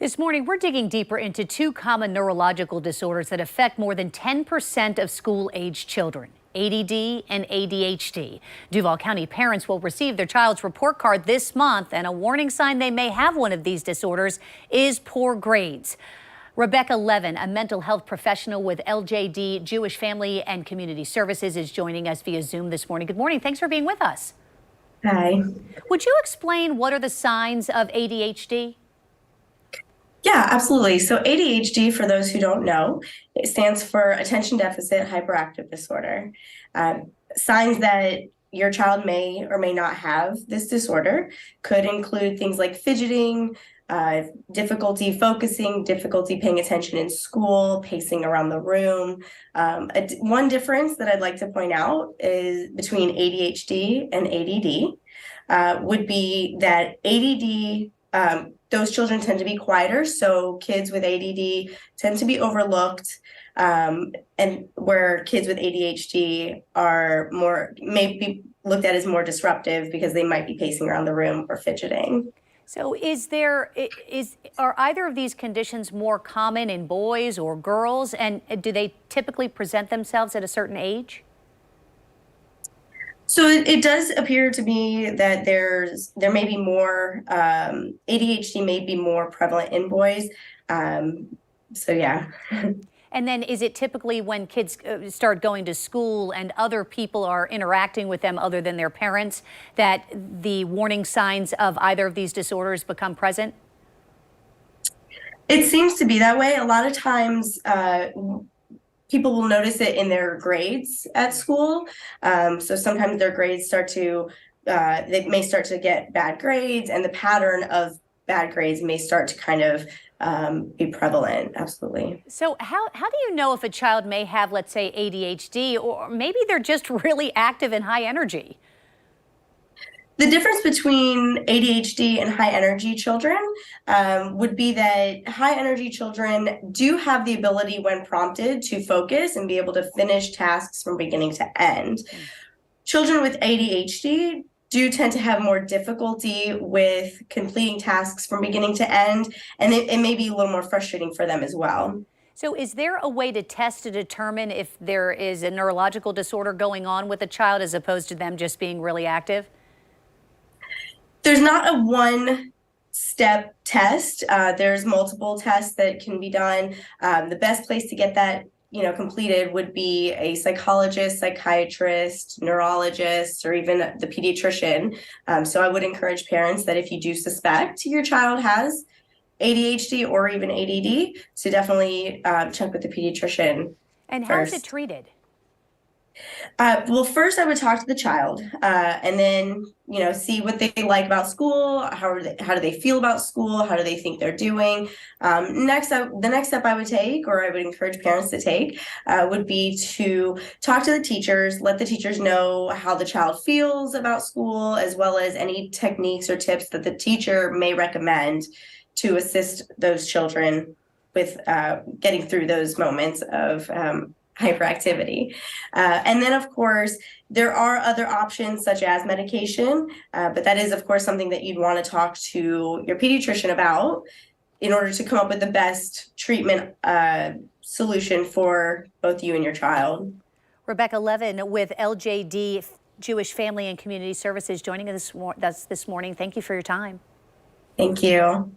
This morning, we're digging deeper into two common neurological disorders that affect more than 10% of school-age children: ADD and ADHD. Duval County parents will receive their child's report card this month, and a warning sign they may have one of these disorders is poor grades. Rebecca Levin, a mental health professional with LJD Jewish Family and Community Services, is joining us via Zoom this morning. Good morning. Thanks for being with us. Hi. Would you explain what are the signs of ADHD? Yeah, absolutely. So ADHD, for those who don't know, it stands for attention deficit hyperactive disorder. Signs that your child may or may not have this disorder could include things like fidgeting, difficulty focusing, difficulty paying attention in school, pacing around the room. One difference that I'd like to point out is between ADHD and ADD would be that ADD, those children tend to be quieter, so kids with ADD tend to be overlooked, and where kids with ADHD are may be looked at as more disruptive because they might be pacing around the room or fidgeting. So are either of these conditions more common in boys or girls, and do they typically present themselves at a certain age? So it does appear to be that there may be more ADHD may be more prevalent in boys. So yeah. And then is it typically when kids start going to school and other people are interacting with them other than their parents that the warning signs of either of these disorders become present? It seems to be that way. A lot of times people will notice it in their grades at school. So sometimes their grades they may start to get bad grades, and the pattern of bad grades may start to kind of be prevalent. Absolutely. So how do you know if a child may have, let's say, ADHD, or maybe they're just really active and high energy? The difference between ADHD and high energy children would be that high energy children do have the ability, when prompted, to focus and be able to finish tasks from beginning to end. Children with ADHD do tend to have more difficulty with completing tasks from beginning to end, and it may be a little more frustrating for them as well. So is there a way to test to determine if there is a neurological disorder going on with a child as opposed to them just being really active? There's not a one-step test. There's multiple tests that can be done. The best place to get that completed would be a psychologist, psychiatrist, neurologist, or even the pediatrician. So I would encourage parents that if you do suspect your child has ADHD or even ADD, to definitely check with the pediatrician. And how is it treated? Well, first I would talk to the child, and then see what they like about school. How do they feel about school? How do they think they're doing? The next step I would take, or I would encourage parents to take, would be to talk to the teachers, let the teachers know how the child feels about school, as well as any techniques or tips that the teacher may recommend to assist those children with getting through those moments of hyperactivity. And then, of course, there are other options such as medication, but that is, of course, something that you'd want to talk to your pediatrician about in order to come up with the best treatment solution for both you and your child. Rebecca Levin with LJD Jewish Family and Community Services joining us this morning. Thank you for your time. Thank you.